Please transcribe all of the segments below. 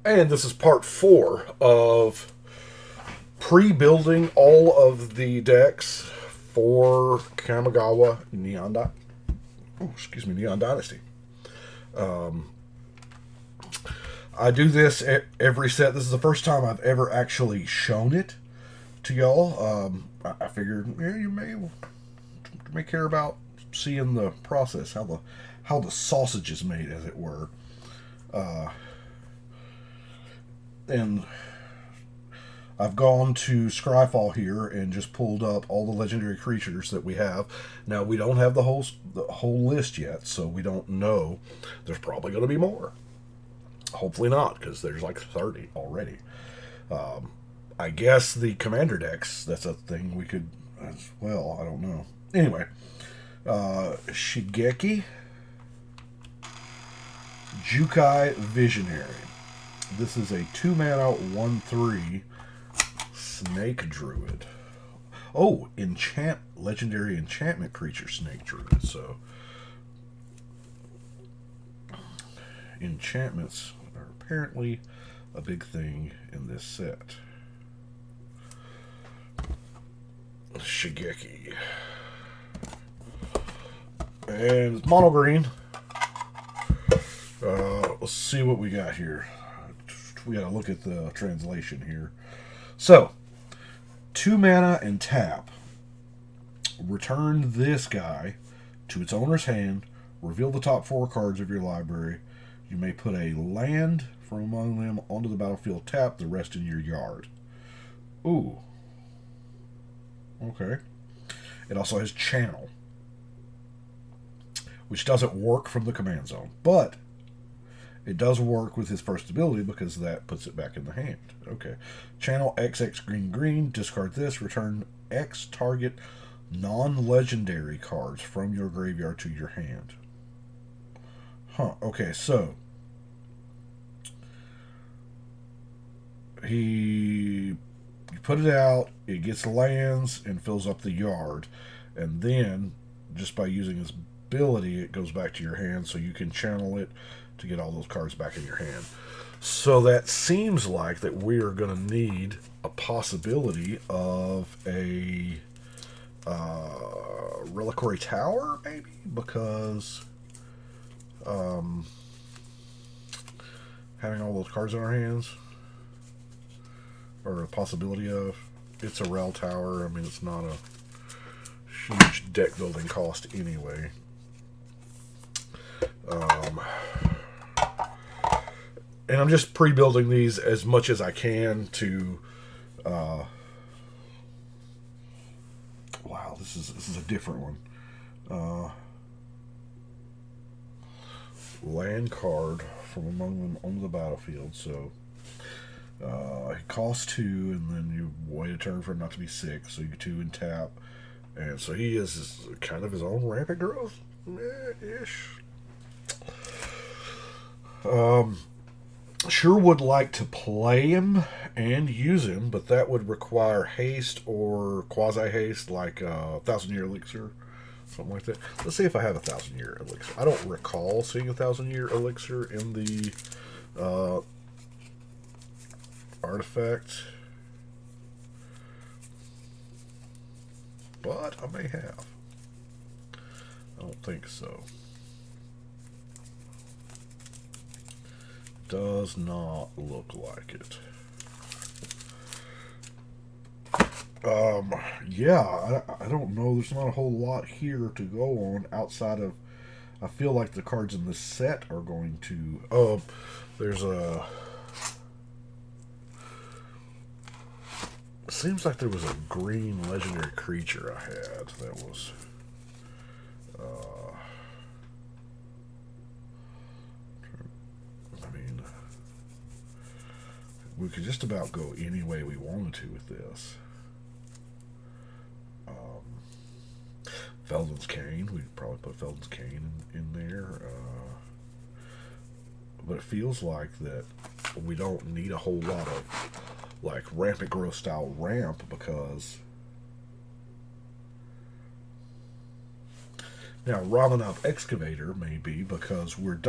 And this is part 4 of pre-building all of the decks for Kamigawa Neon Dynasty. I do this every set. This is the first time I've ever actually shown it to y'all. I figured you may care about seeing the process, how the sausage is made, as it were. And I've gone to Scryfall here and just pulled up all the legendary creatures that we have. Now, we don't have the whole list yet, so we don't know. There's probably going to be more. Hopefully not, because there's like 30 already. I guess the commander decks, that's a thing we could as well. I don't know. Anyway, Shigeki, Jukai Visionary. This is a 2-mana 1/3 Snake Druid. Oh, legendary enchantment creature Snake Druid. So enchantments are apparently a big thing in this set. Shigeki. And it's mono green. Let's see what we got here. We gotta look at the translation here. So, 2 mana and tap. Return this guy to its owner's hand. Reveal the top 4 cards of your library. You may put a land from among them onto the battlefield. Tap the rest in your yard. Ooh. Okay. It also has channel, which doesn't work from the command zone, but it does work with his first ability because that puts it back in the hand. Okay. Channel XX green. Discard this. Return X target non-legendary cards from your graveyard to your hand. Huh. Okay, so you put it out, it gets lands and fills up the yard, and then just by using his ability, it goes back to your hand, so you can channel it to get all those cards back in your hand. So that seems like that we are going to need a possibility of a Reliquary Tower, maybe, because having all those cards in our hands, or a possibility of, it's a Rel Tower. I mean, it's not a huge deck building cost anyway. And I'm just pre-building these as much as I can to. Wow, this is a different one. Land card from among them on the battlefield. So it costs 2, and then you wait a turn for it not to be 6. So you 2 and tap, and so he is kind of his own rampant growth ish. Sure would like to play him and use him, but that would require haste or quasi-haste, like 1,000-year elixir, something like that. Let's see if I have 1,000-year elixir. I don't recall seeing 1,000-year elixir in the artifact, but I may have. I don't think so. Does not look like it. Yeah, I don't know. There's not a whole lot here to go on outside of, I feel like the cards in this set are going to, there's a, seems like there was a green legendary creature I had that was, we could just about go any way we wanted to with this. Felden's Cane, we'd probably put Felden's Cane in there. But it feels like that we don't need a whole lot of like rampant growth style ramp, because now Ramanov Excavator may be, because we're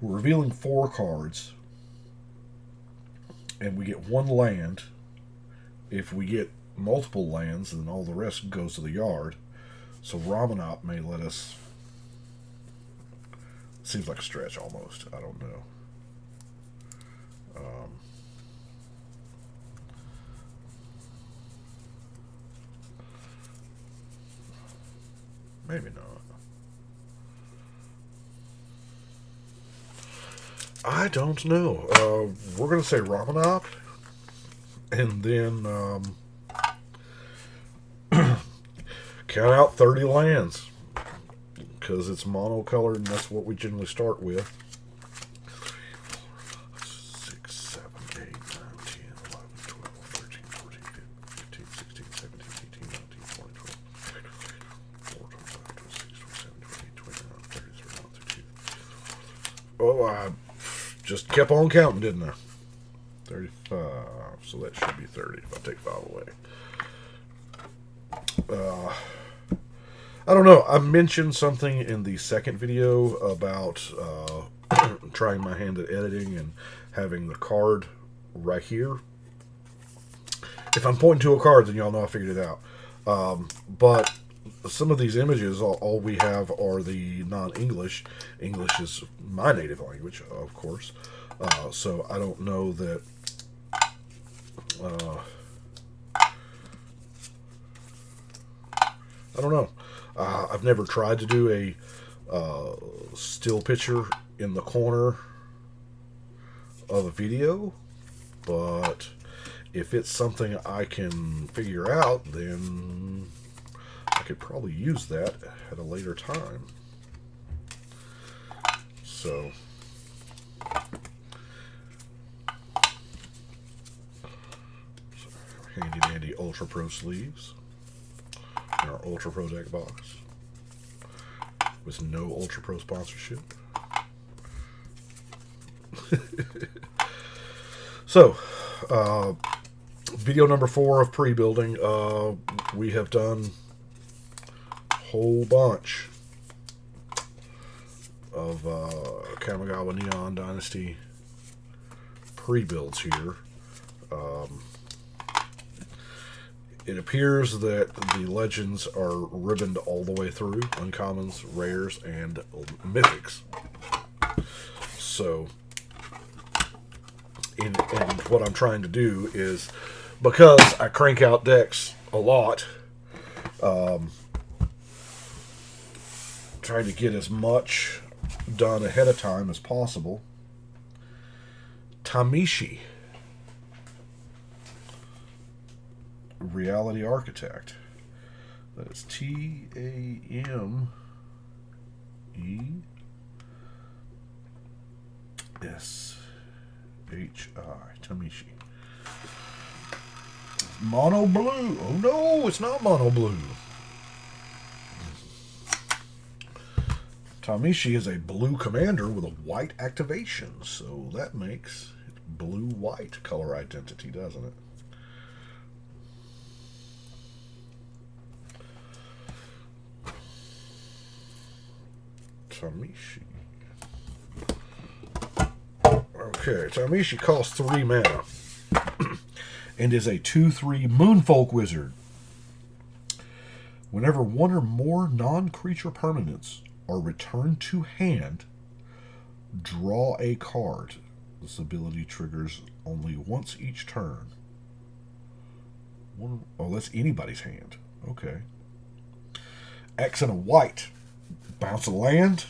revealing 4 cards and we get one land. If we get multiple lands, then all the rest goes to the yard. So Ramanop may let us... Seems like a stretch almost. I don't know. Maybe not. I don't know. We're going to say Ramanop. And then count out 30 lands. Because it's monocolored and that's what we generally start with. 6, 7, 8, 9, 10, 11, 12, 13, 14, 15, 16, 17, 18, 19, 20, 21, 24, 25, 26, 27, 28, 29, 30, 31, 32. Oh, I just kept on counting, didn't I? 35. So that should be 30 if I take 5 away. I don't know. I mentioned something in the second video about trying my hand at editing and having the card right here. If I'm pointing to a card, then y'all know I figured it out. But some of these images, all we have are the non-English. English is my native language, of course. So I don't know that... I don't know. I've never tried to do a still picture in the corner of a video, but if it's something I can figure out, then I could probably use that at a later time. So, handy dandy Ultra Pro sleeves. In our Ultra Pro deck box with no Ultra Pro sponsorship. So, video number 4 of pre-building. We have done a whole bunch of Kamigawa Neon Dynasty pre-builds here. It appears that the legends are ribboned all the way through, uncommons, rares, and mythics. So, and what I'm trying to do is, because I crank out decks a lot, trying to get as much done ahead of time as possible. Tomishi, Reality Architect. That is T-A-M-E-S-H-I. Tomishi. Mono blue. Oh no, it's not mono blue. Tomishi is a blue commander with a white activation, so that makes it blue-white color identity, doesn't it? Tomishi. Okay, Tomishi costs 3 mana and is a 2/3 Moonfolk Wizard. Whenever one or more non-creature permanents are returned to hand, draw a card. This ability triggers only once each turn. Oh, that's anybody's hand. Okay. X and a white. Bounce a land,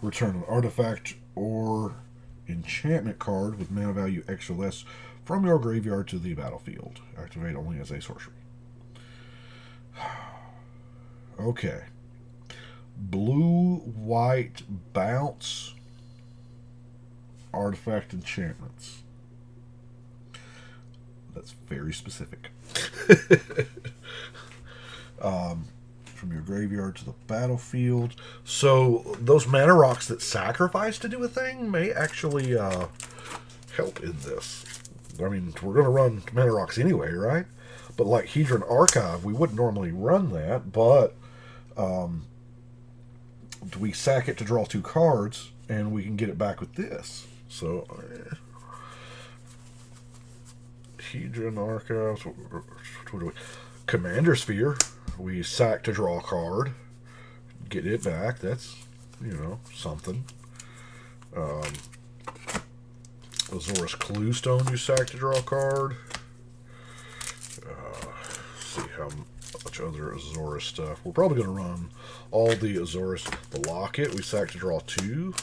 return an artifact or enchantment card with mana value X or less from your graveyard to the battlefield. Activate only as a sorcery. Okay. Blue, white, bounce, artifact enchantments. That's very specific. From your graveyard to the battlefield. So those mana rocks that sacrifice to do a thing may actually help in this. I mean, we're going to run mana rocks anyway, right? But like Hedron Archive, we wouldn't normally run that, but we sack it to draw 2 cards, and we can get it back with this. So Hedron Archives. Commander Sphere. We sack to draw a card. Get it back. That's, you know, something. Azorus Cluestone, you sack to draw a card. See how much other Azorus stuff. We're probably going to run all the Azorus. The Locket, we sack to draw 2.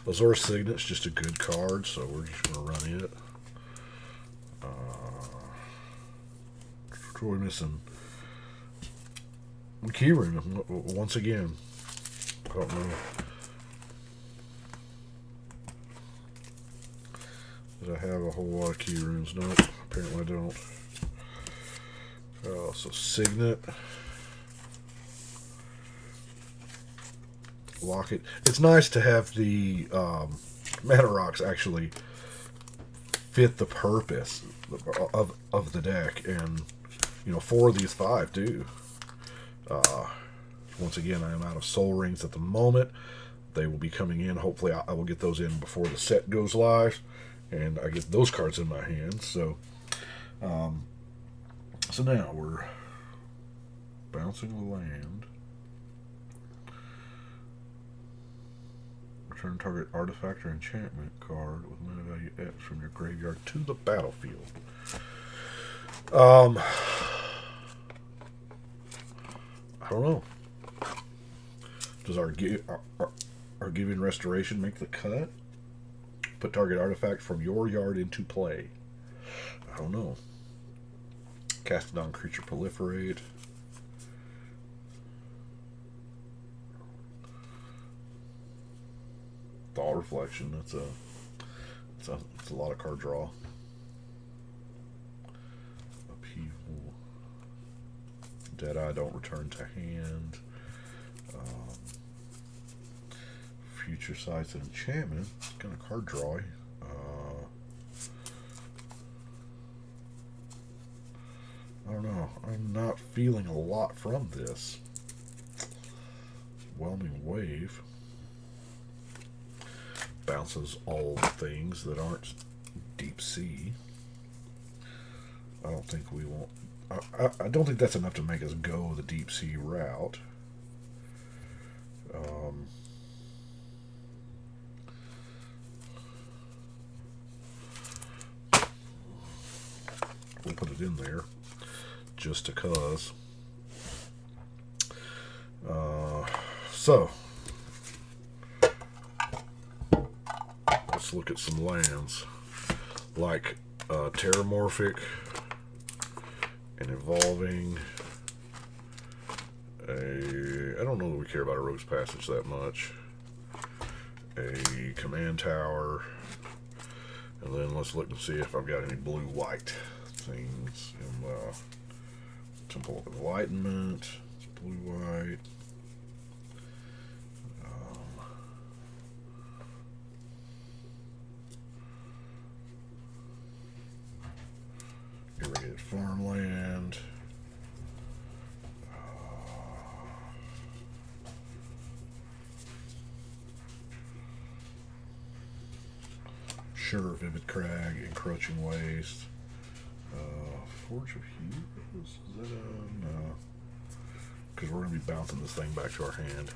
Azorus Signet's just a good card, so we're just going to run it. What are we missing? Keyring, once again. I don't know. Did I have a whole lot of key runes? No, apparently I don't. So Signet. Locket. It's nice to have the mana rocks actually fit the purpose of the deck, and you know, 4 of these 5 do. Once again, I am out of soul rings at the moment. They will be coming in. Hopefully I will get those in before the set goes live and I get those cards in my hands. So so now we're bouncing the land. Return target artifact or enchantment card with mana value X from your graveyard to the battlefield. I don't know. Does our Giving Restoration make the cut? Put target artifact from your yard into play. I don't know. Cast it on creature proliferate. Thought Reflection. That's a lot of card draw. Upheaval. Deadeye, don't return to hand. Future Sights and Enchantment. It's kind of card drawy. I don't know. I'm not feeling a lot from this. Whelming Wave. Bounces all the things that aren't deep sea. I don't think we won't. I don't think that's enough to make us go the deep sea route. We'll put it in there just because. So let's look at some lands like Terramorphic and Evolving. I don't know that we care about a Rogue's Passage that much. A Command Tower. And then let's look and see if I've got any blue-white things. Temple of Enlightenment. It's blue-white. Irrigated Farmland. Sure, Vivid Crag, Encroaching Waste. Forge of Heroes? Is that a... no. Because we're going to be bouncing this thing back to our hand.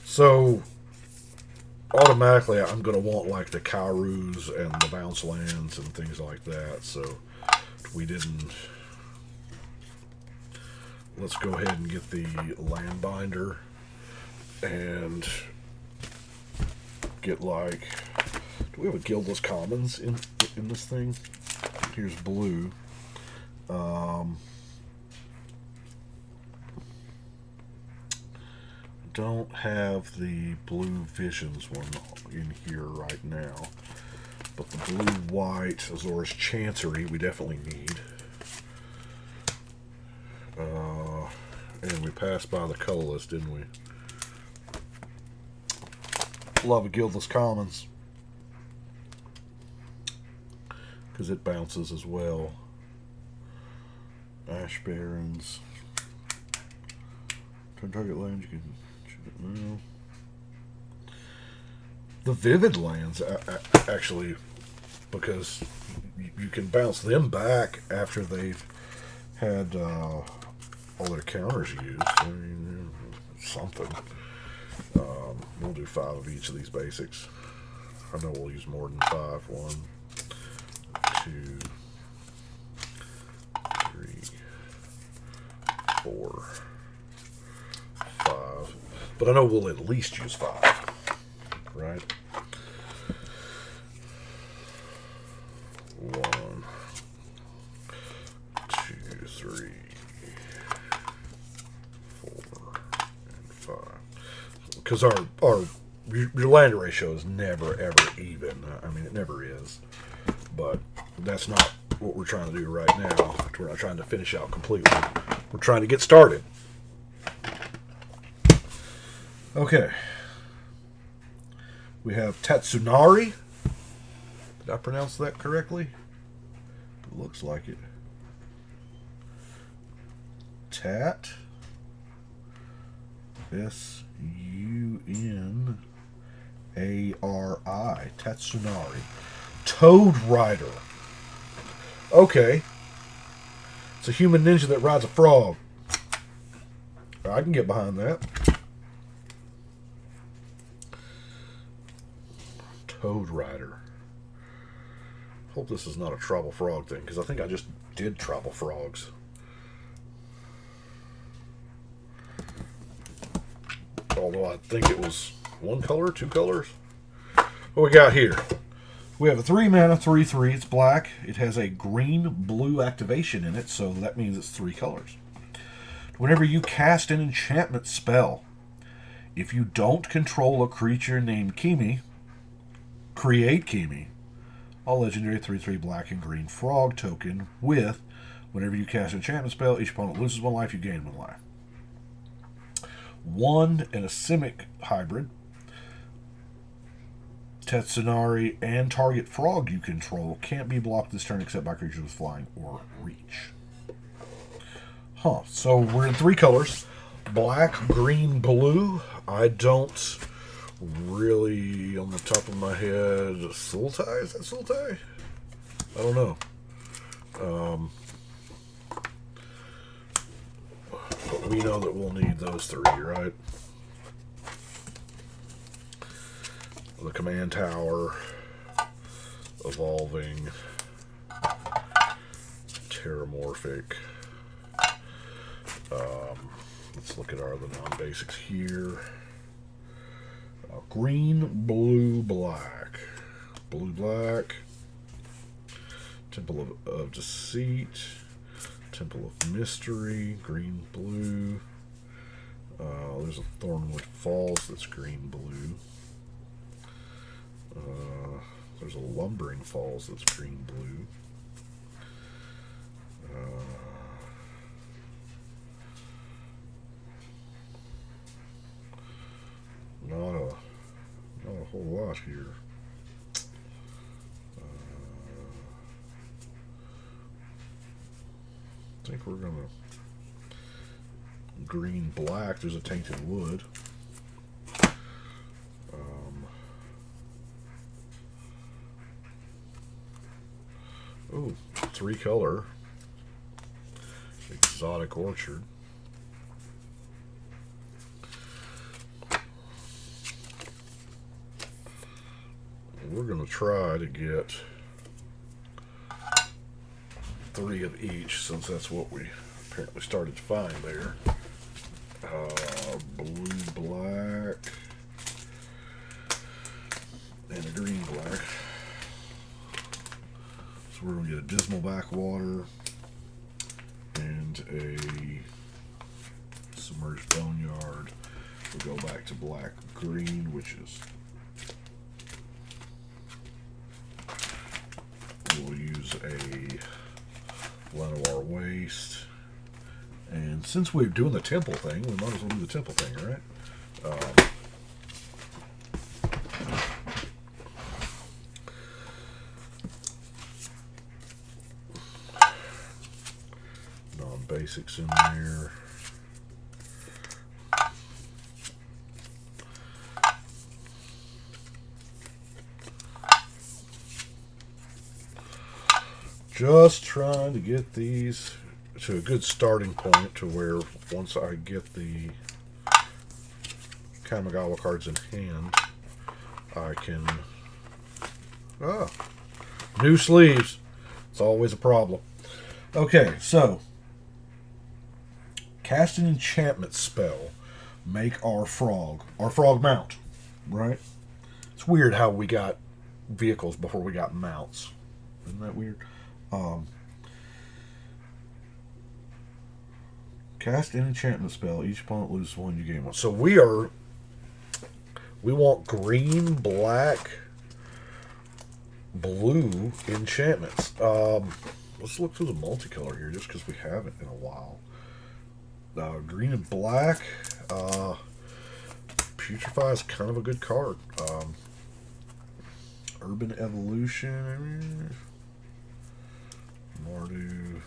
So, automatically I'm going to want like the Kaurus and the bounce lands and things like that. So, we didn't... Let's go ahead and get the Landbinder and get like... Do we have a Guildless Commons in this thing? Here's blue. Don't have the Blue Visions one in here right now. But the blue-white Azorus Chancery we definitely need. And we passed by the colorless, didn't we? Love a Guildless Commons. because it bounces as well. Ash Barrens. Turn target lands, you can shoot it now. The Vivid lands, actually, because you can bounce them back after they've had all their counters used. I mean, something. We'll do 5 of each of these basics. I know we'll use more than 5. 1, 2, 3, 4, 5. But I know we'll at least use 5. Right? 1, 2, 3, 4, and 5. Because your land ratio is never ever even. I mean, it never is. But that's not what we're trying to do right now. We're not trying to finish out completely. We're trying to get started. Okay. We have Tatsunari. Did I pronounce that correctly? It looks like it. Tat. S-U-N-A-R-I. Tatsunari. Toad Rider. Okay. It's a human ninja that rides a frog. I can get behind that. Toad Rider. Hope this is not a Trouble Frog thing, because I think I just did Trouble Frogs. Although I think it was 1 color, 2 colors. What we got here? We have a 3 mana, 3/3. It's black. It has a green-blue activation in it, so that means it's 3 colors. Whenever you cast an enchantment spell, if you don't control a creature named Kimi, create Kimi, a legendary 3/3 black and green frog token with, whenever you cast an enchantment spell, each opponent loses 1 life, you gain 1 life. 1 and a Simic hybrid. Tatsunari and target frog you control can't be blocked this turn except by creatures with flying or reach. Huh, so we're in 3 colors. Black, green, blue. I don't really, on the top of my head, Sultai? Is that Sultai? I don't know. But we know that we'll need those 3, right? The command tower, evolving, terramorphic. Let's look at our other non-basics here. Green, blue, black. Blue, black. Temple of Deceit. Temple of Mystery. Green, blue. There's a Thornwood Falls that's green, blue. There's a Lumbering Falls that's green, blue. Not a whole lot here. I think we're gonna green, black. There's a Tainted Wood. Oh, 3 color. Exotic Orchard. We're going to try to get 3 of each, since that's what we apparently started to find there. Blue, black, and a green, black. So we're going to get a Dismal Backwater and a Submerged Boneyard. We'll go back to black, green, which is... We'll use a Llanowar Waste. And since we're doing the temple thing, we might as well do the temple thing, right? basics in there. Just trying to get these to a good starting point to where once I get the Kamigawa cards in hand, I can... new sleeves. It's always a problem. Okay, so cast an enchantment spell. Make our frog mount, right? It's weird how we got vehicles before we got mounts. Isn't that weird? Cast an enchantment spell. Each opponent loses one. You gain one. So we want green, black, blue enchantments. Let's look through the multicolor here, just because we haven't in a while. Green and black. Putrefy is kind of a good card. Urban Evolution. Mardu.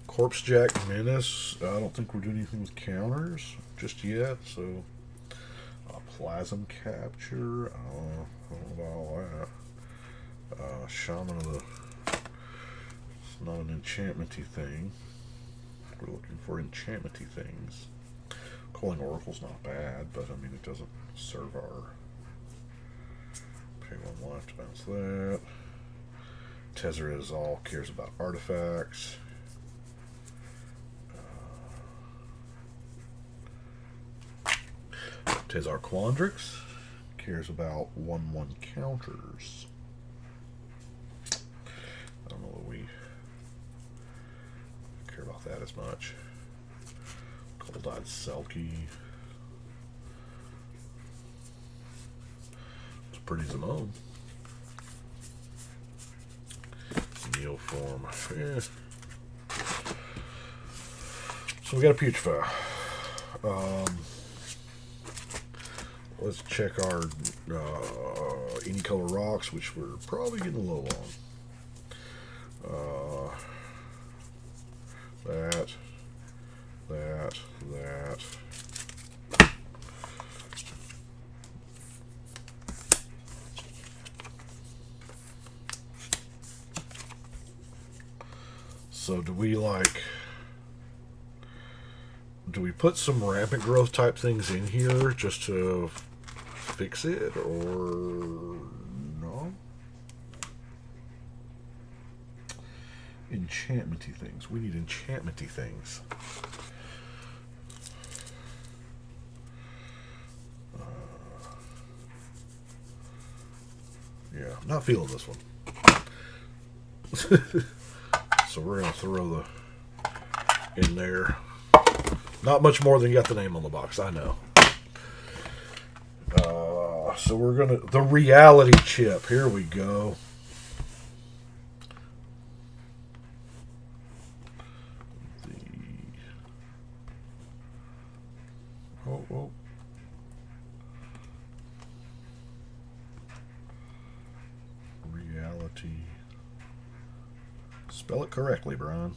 Corpse Jack Maness. I don't think we're doing anything with counters just yet, so Plasm Capture. I don't know about that. Shaman of the... It's not an enchantmenty thing. We're looking for enchantmenty things. Calling Oracle's not bad, but I mean it doesn't serve our... Pay one life to bounce that. Tezzeret all cares about artifacts. Tezar Quandrix cares about 1/1 counters. I don't know that we care about that as much. Cold-Eyed Selkie. It's pretty Zimone. Neoform. Yeah. So we got a Putrefy. Let's check our any color rocks, which we're probably getting low on. That. So do we put some rampant growth type things in here just to fix it, or no? Enchantmenty things. We need enchantmenty things. Yeah, I'm not feeling this one. So we're going to throw the in there. Not much more than you got the name on the box, I know. So we're going to... The reality chip. Here we go. Oh. Reality. Spell it correctly, Brian.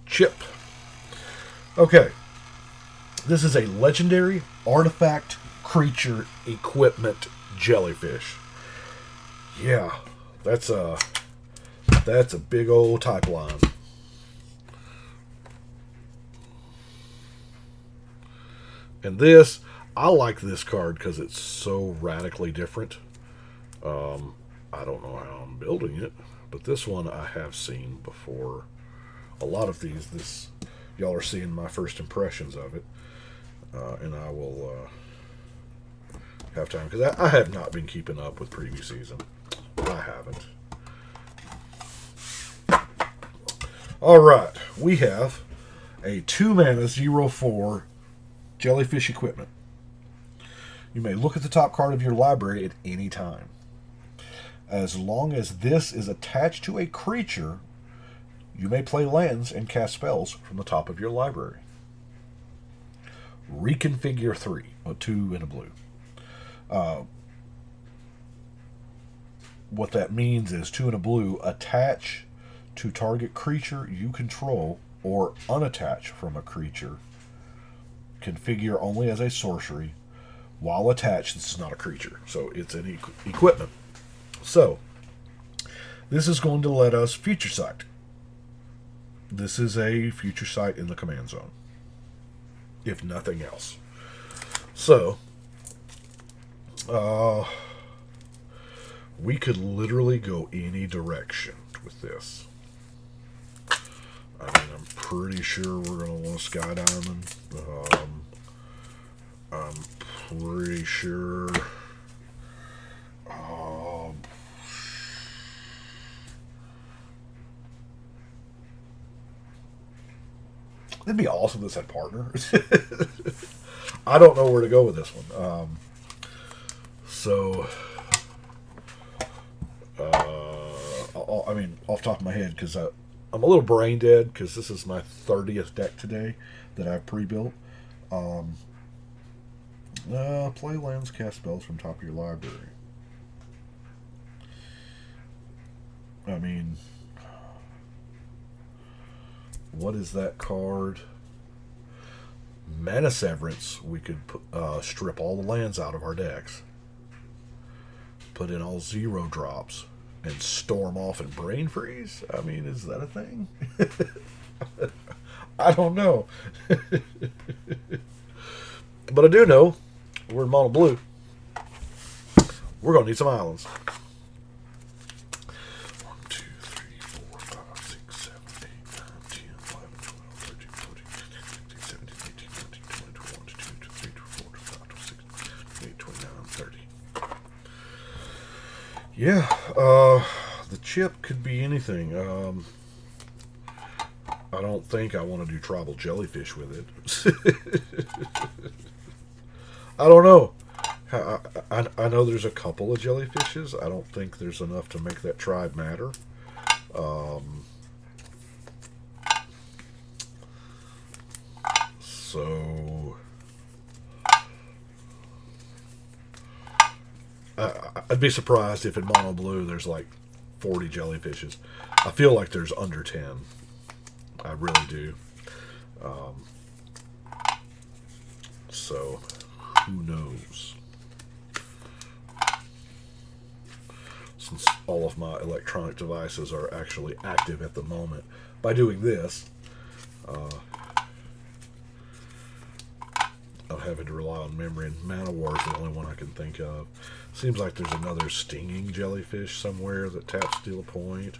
Chip. Okay. This is a legendary artifact creature equipment jellyfish. Yeah, that's a big old type line. And this, I like this card because it's so radically different. I don't know how I'm building it, but this one I have seen before. A lot of these, y'all are seeing my first impressions of it, and I will have time, because I have not been keeping up with preview season. I haven't. All right, we have a 2-mana 0/4 jellyfish equipment. You may look at the top card of your library at any time. As long as this is attached to a creature, you may play lands and cast spells from the top of your library. Reconfigure 3, a 2 and a blue. what that means is 2 and a blue, attach to target creature you control or unattach from a creature. Configure only as a sorcery. While attached, this is not a creature, so it's an equipment. So, this is going to let us future sight. This is a future sight in the command zone, if nothing else. So, we could literally go any direction with this. I mean, I'm pretty sure we're going to want a Sky Diamond. I'm pretty sure... it'd be awesome if this had partners. I don't know where to go with this one. I mean, off the top of my head, because I'm a little brain dead, because this is my 30th deck today that I've pre-built. Play lands, cast spells from top of your library. I mean, what is that card? Mana Severance. We could strip all the lands out of our decks, put in all 0 drops, and storm off and brain freeze. I mean, is that a thing? I don't know. But I do know we're in mono blue. We're going to need some islands. 1, 2, 3, 4, 5, 6, 7, 8, 9, 10, 11, 12, 13, 14, 15, 16, 17, 18, 19, 20, 21, 22, 23, 24, 25, 26, 28, 29, 30. Yeah, the chip could be anything. I don't think I want to do tribal jellyfish with it. I don't know. I know there's a couple of jellyfishes. I don't think there's enough to make that tribe matter. So I'd be surprised if in mono blue there's like 40 jellyfishes. I feel like there's under 10. I really do. So who knows? Since all of my electronic devices are actually active at the moment, by doing this, I'm having to rely on memory, and Mana War is the only one I can think of. Seems like there's another stinging jellyfish somewhere that taps Steele a point.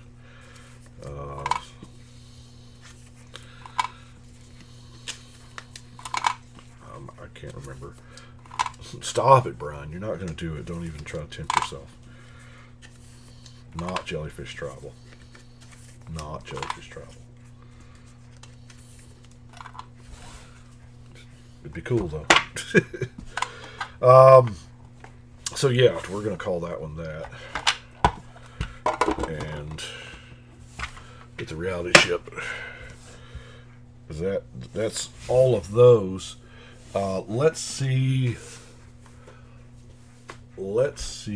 I can't remember. Stop it, Brian. You're not going to do it. Don't even try to tempt yourself. Not jellyfish tribal. Not jellyfish tribal. It'd be cool, though. So, yeah, we're going to call that one that. And get the reality ship. That's all of those. Let's see. Let's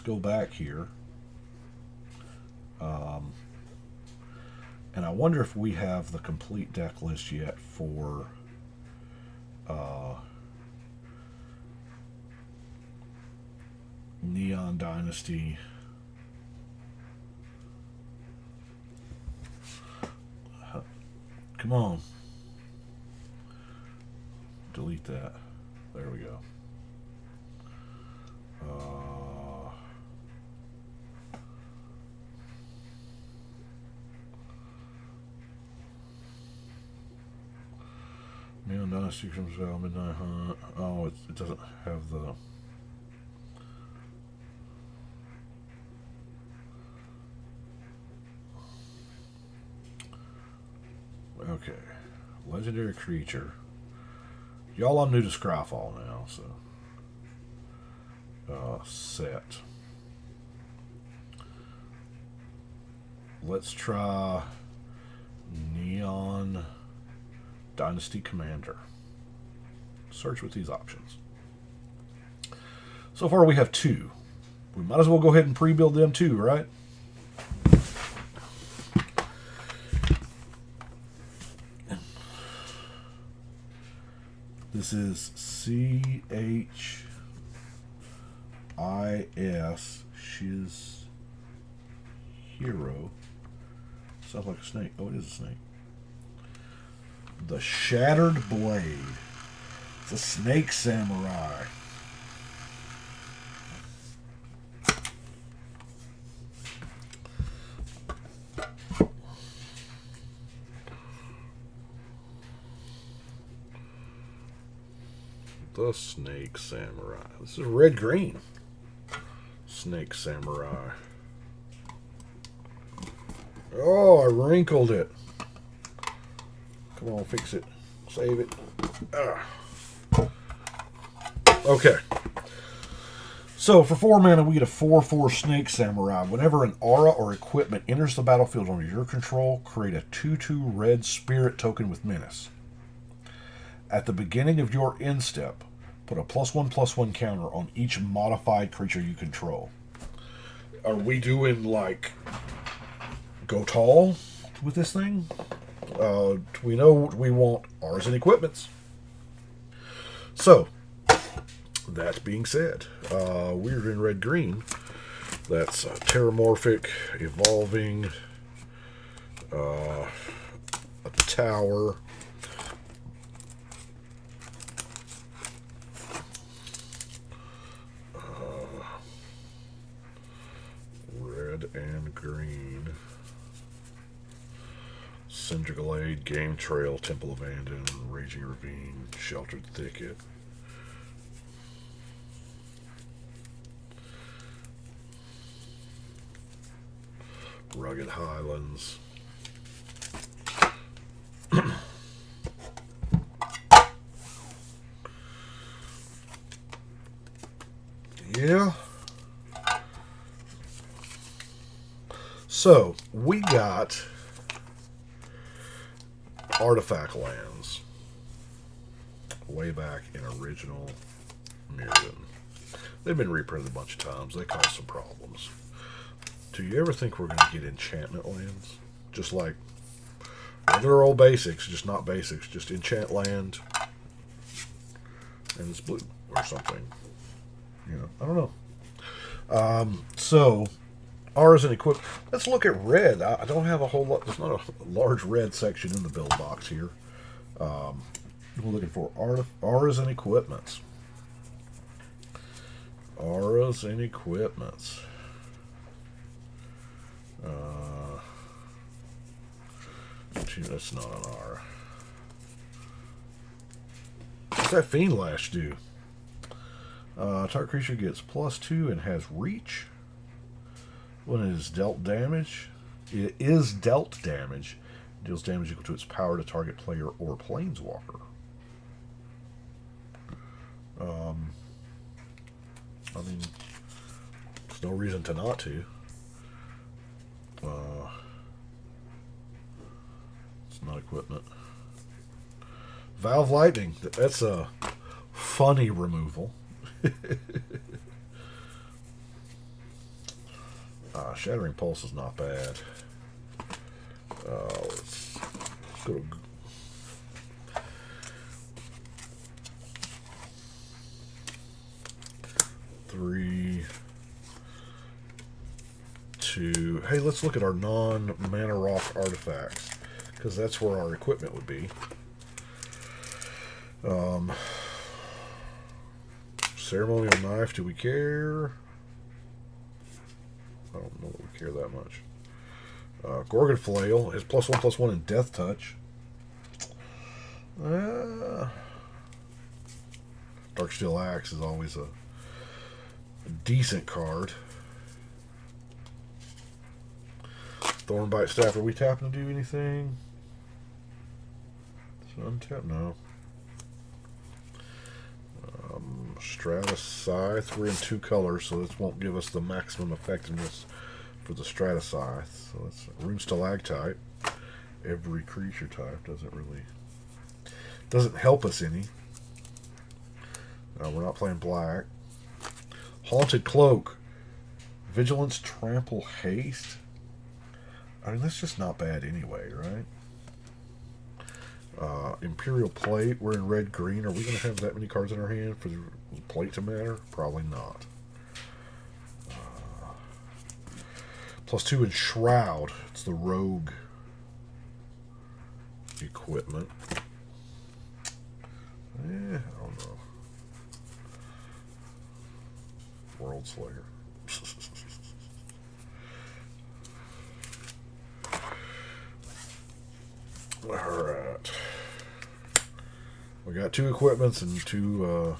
go back here. And I wonder if we have the complete deck list yet for Neon Dynasty. Come on. Delete that. There we go. Neon Dynasty comes out, Midnight Hunt. Oh, it doesn't have the... Okay. Legendary creature. Y'all, I'm new to Scryfall now, so... set. Let's try Neon Dynasty Commander. Search with these options. So far we have 2. we might as well go ahead and pre-build them too, right? This is C-H-I-S, Shiz Hero. Sounds like a snake. Oh, it is a snake. The Shattered Blade. It's a snake samurai. The Snake Samurai. This is red-green. Snake Samurai. Oh, I wrinkled it. Come on, fix it. Save it. Okay. So, for 4 mana, we get a 4/4 Snake Samurai. Whenever an aura or equipment enters the battlefield under your control, create a 2/2 red spirit token with Maness. At the beginning of your end step, put a +1/+1 counter on each modified creature you control. Are we doing, like, go tall with this thing? We know we want auras and equipments. So, that being said, we're in red-green. That's Terramorphic, Evolving, a Tower, red and green, Cinder Glade, Game Trail, Temple of Andon, Raging Ravine, Sheltered Thicket. Rugged Highlands. Yeah. So, we got artifact lands way back in original Mirrodin. They've been reprinted a bunch of times. They cause some problems. Do you ever think we're going to get enchantment lands? Just like regular old basics, just not basics, just enchant land and it's blue or something. You know, I don't know. So, auras and equip. Let's look at red. I don't have a whole lot. There's not a large red section in the build box here. We're looking for auras and equipments. Auras and equipments. That's not an aura. What's that Fiend Lash do? Target creature gets +2 and has reach. When it is dealt damage, deals damage equal to its power to target player or planeswalker. I mean, there's no reason to not to. It's not equipment. Valve Lightning. That's a funny removal. Shattering Pulse is not bad. Let's go to 3, 2. Hey, let's look at our non-mana rock artifacts, because that's where our equipment would be. Ceremonial Knife, do we care? I don't know that we care that much. Gorgon Flail is +1/+1 in Death Touch. Darksteel Axe is always a decent card. Thornbite Staff, are we tapping to do anything? It's untap, no. Stratus Scythe, we're in 2 colors, so this won't give us the maximum effectiveness for the Stratus Scythe. So that's Rune Stalactite. Every creature type doesn't help us any. We're not playing black. Haunted Cloak. Vigilance, Trample, Haste. I mean, that's just not bad anyway, right? Imperial Plate, we're in red-green. Are we going to have that many cards in our hand for the plate to matter? Probably not. +2 in Shroud. It's the rogue equipment. I don't know. World Slayer. Alright. We got 2 equipments and 2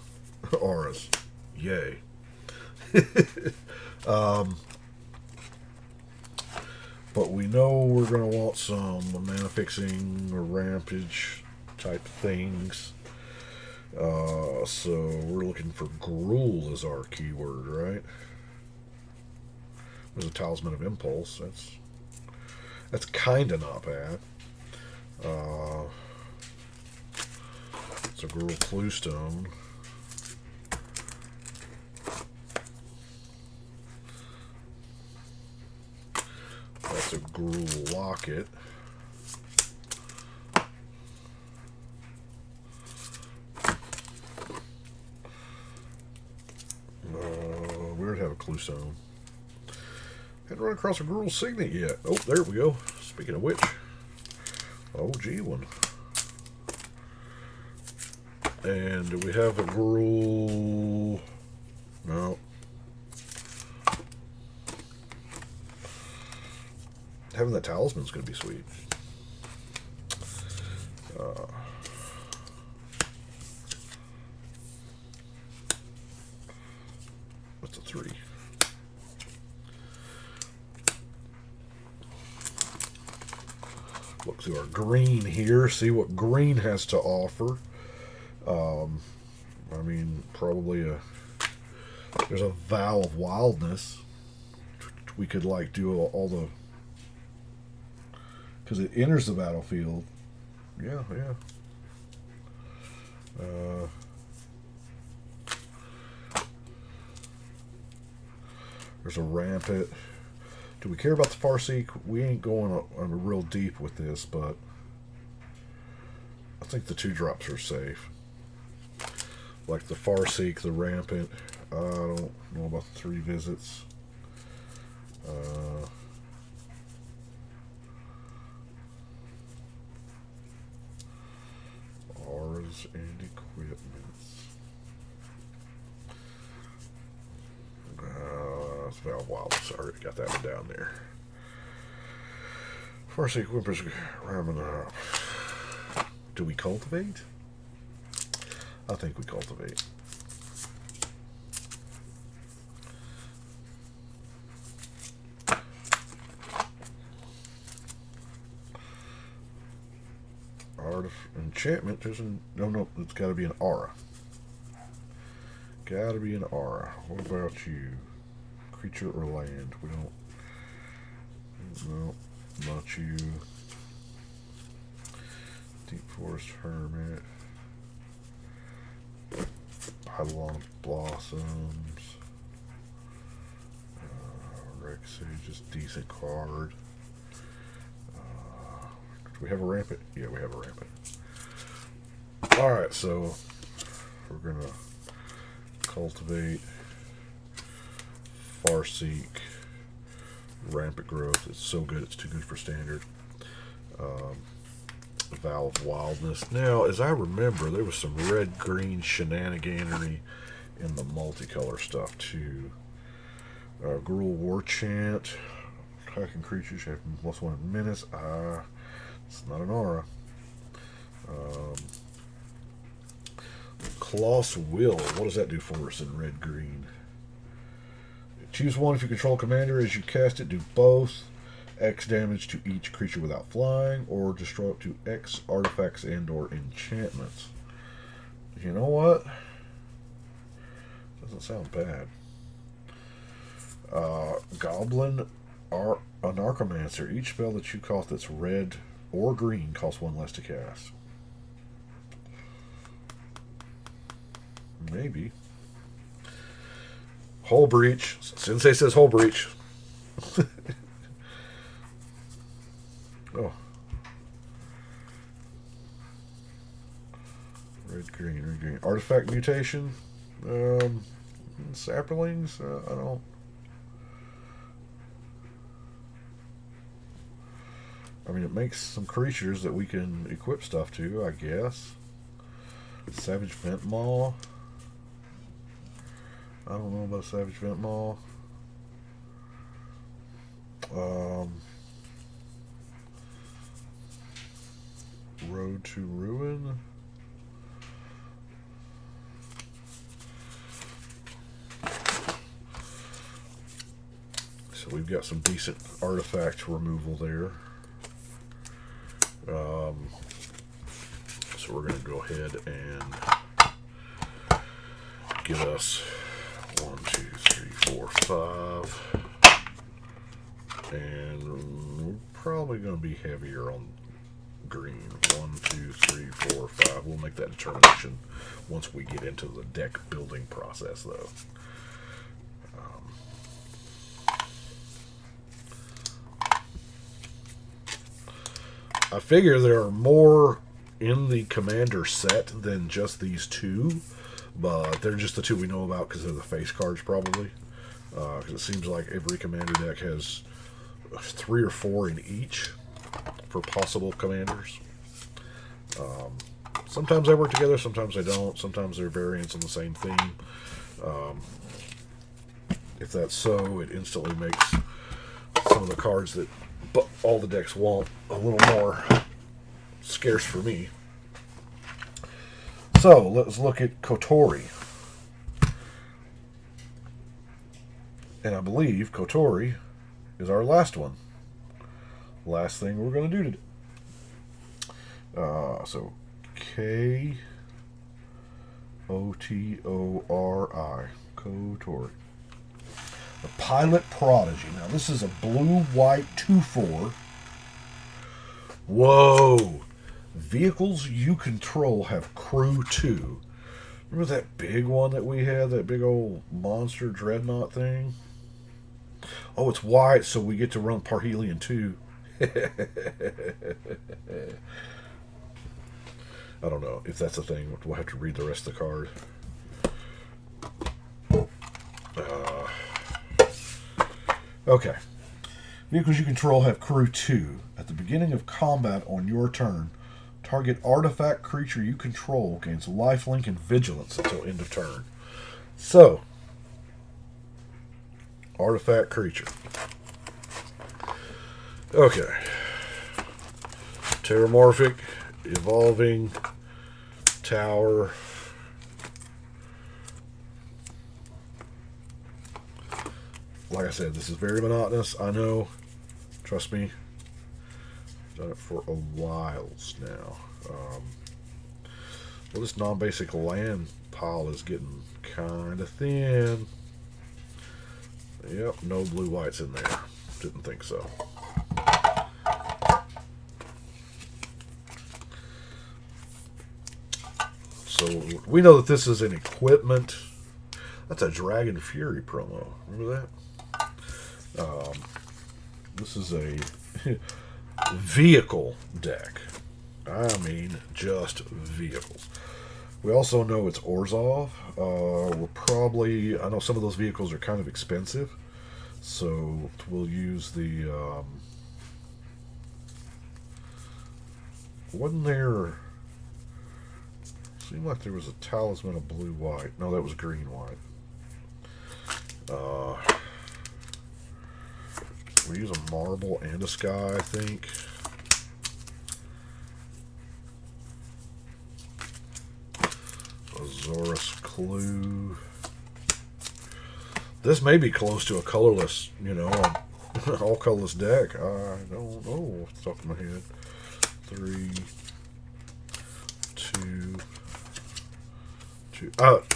auras. Yay. But we know we're going to want some mana fixing or rampage type things. So we're looking for Gruul as our keyword, right? There's a Talisman of Impulse. That's kind of not bad. It's a Gruul Cluestone. That's a Gruul Locket. Weird to have a Cluestone. Hadn't run across a Gruul Signet yet. Oh, there we go. Speaking of which, OG one. And do we have a Gruul? No. Having that talisman is going to be sweet. What's a 3? Look through our green here, see what green has to offer. I mean, probably there's a Vow of Wildness. We could like do all the, because it enters the battlefield. Yeah. There's a Rampant. Do we care about the Farseek? We ain't going on real deep with this, but I think the 2-drops are safe. Like the Farseek, the Rampant. I don't know about the 3 visits. Auras and equipments. That's Val Wild. Sorry, got that one down there. Farseek, Whimpers, ramming up. Do we cultivate? I think we cultivate. Enchantment. No, it's got to be an aura. Got to be an aura. What about you? Creature or land? We don't. No, not you. Deep Forest Hermit. Pylon Blossoms. Rex Sage is a decent card. Do we have a Rampant? Yeah, we have a Rampant. Alright, so we're going to cultivate Farseek, Rampant Growth. It's so good, it's too good for standard. Vow of Wildness. Now, as I remember, there was some red-green shenaniganery in the multicolor stuff, too. Gruul War Chant. Attacking creatures have +1 menace. It's not an aura. Kloss Will. What does that do for us in red-green? Choose one if you control commander. As you cast it, do both. X damage to each creature without flying, or destroy up to X artifacts and or enchantments. You know what? Doesn't sound bad. Goblin Anarchomancer. Each spell that you cast that's red or green costs 1 less to cast. Maybe. Hull breach. Sensei says hull breach. Oh. Red, green. Artifact mutation. Saplings? I don't... I mean, it makes some creatures that we can equip stuff to, I guess. Savage Vent Maw. I don't know about Savage Vent Maw. Road to Ruin. So we've got some decent artifact removal there. So we're going to go ahead and get us 1, 2, 3, 4, 5. And we're probably going to be heavier on green. 1, 2, 3, 4, 5. We'll make that determination once we get into the deck building process, though. I figure there are more in the commander set than just these two, but they're just the two we know about because they're the face cards, probably. Because it seems like every commander deck has 3 or 4 in each for possible commanders. Sometimes they work together, sometimes they don't. Sometimes they're variants on the same theme. If that's so, it instantly makes some of the cards that all the decks want a little more scarce for me. So let's look at Kotori. And I believe Kotori is our last one. Last thing we're going to do today. So Kotori. Kotori. The Pilot Prodigy. Now, this is a blue-white 2/4. Whoa! Vehicles you control have crew 2. Remember that big one that we had? That big old monster dreadnought thing? Oh, it's white, so we get to run Parhelion 2. I don't know if that's a thing. We'll have to read the rest of the card. Okay. Vehicles you control have crew 2. At the beginning of combat on your turn, target artifact creature you control gains lifelink and vigilance until end of turn. So, artifact creature. Okay. Terramorphic, evolving, tower. Like I said, this is very monotonous. I know. Trust me. I've done it for a while now. Well, this non-basic land pile is getting kind of thin. Yep, no blue-whites in there. Didn't think so. So, we know that this is an equipment. That's a Dragon Fury promo. Remember that? This is a vehicle deck. I mean, just vehicles. We also know it's Orzhov. We're probably... I know some of those vehicles are kind of expensive. So, we'll use the... wasn't there... Seemed like there was a talisman of blue-white. No, that was green-white. We use a marble and a sky, I think. Azorus Clue. This may be close to a colorless, all colorless deck. I don't know off the top of my head. 3, 2.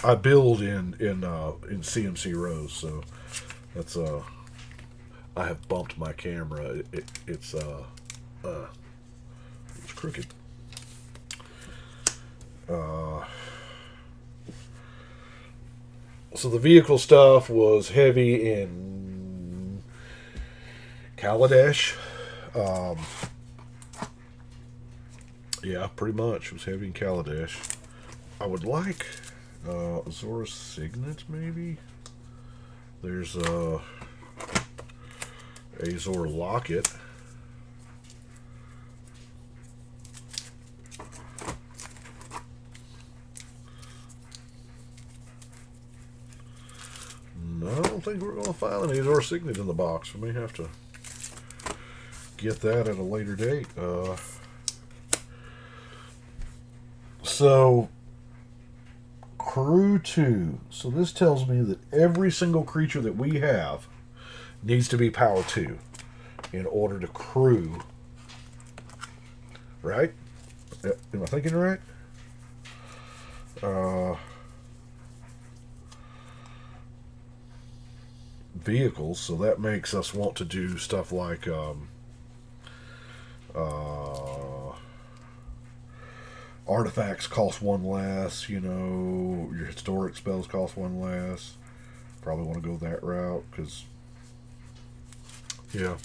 I build in CMC rows, so that's I have bumped my camera. It's crooked. So the vehicle stuff was heavy in Kaladesh. Yeah, pretty much. It was heavy in Kaladesh. I would like Azor's Signet, maybe. There's Azor Locket. No, I don't think we're going to find an Azor Signet in the box. We may have to get that at a later date. So, Crew 2. So this tells me that every single creature that we have needs to be Power 2 in order to crew. Right? Am I thinking right? Vehicles, so that makes us want to do stuff like artifacts cost one less, you know, your historic spells cost one less. Probably want to go that route, because, yeah.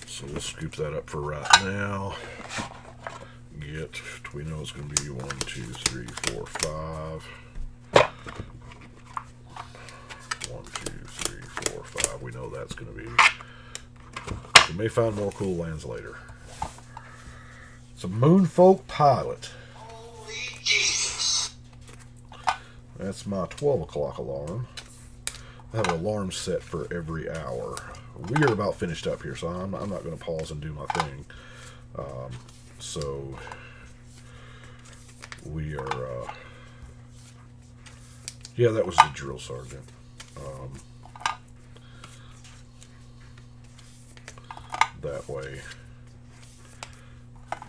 So we'll scoop that up for right now. We know it's going to be 1, 2, 3, 4, 5. 1, 2, 3, 4, 5. We know that's going to be. We may find more cool lands later. It's a Moonfolk Pilot. Holy Jesus. That's my 12 o'clock alarm. I have an alarm set for every hour. We are about finished up here, so I'm not going to pause and do my thing. So we are. Yeah, that was the drill sergeant. That way,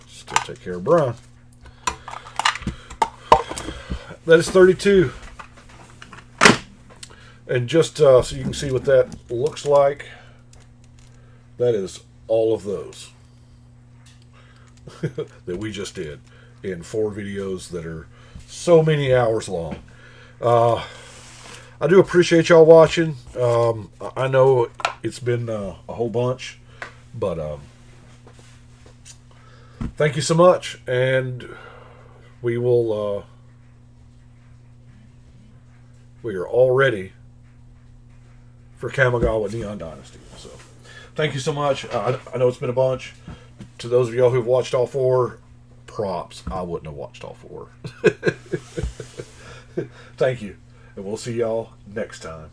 still take care of Brian. That is 32. And just so you can see what that looks like, that is all of those that we just did in 4 videos that are so many hours long. I do appreciate y'all watching. I know it's been a whole bunch, but thank you so much, and we will. We are all ready for Kamigawa Neon Dynasty. So, thank you so much. I know it's been a bunch. To those of y'all who've watched all 4, props. I wouldn't have watched all 4. Thank you. And we'll see y'all next time.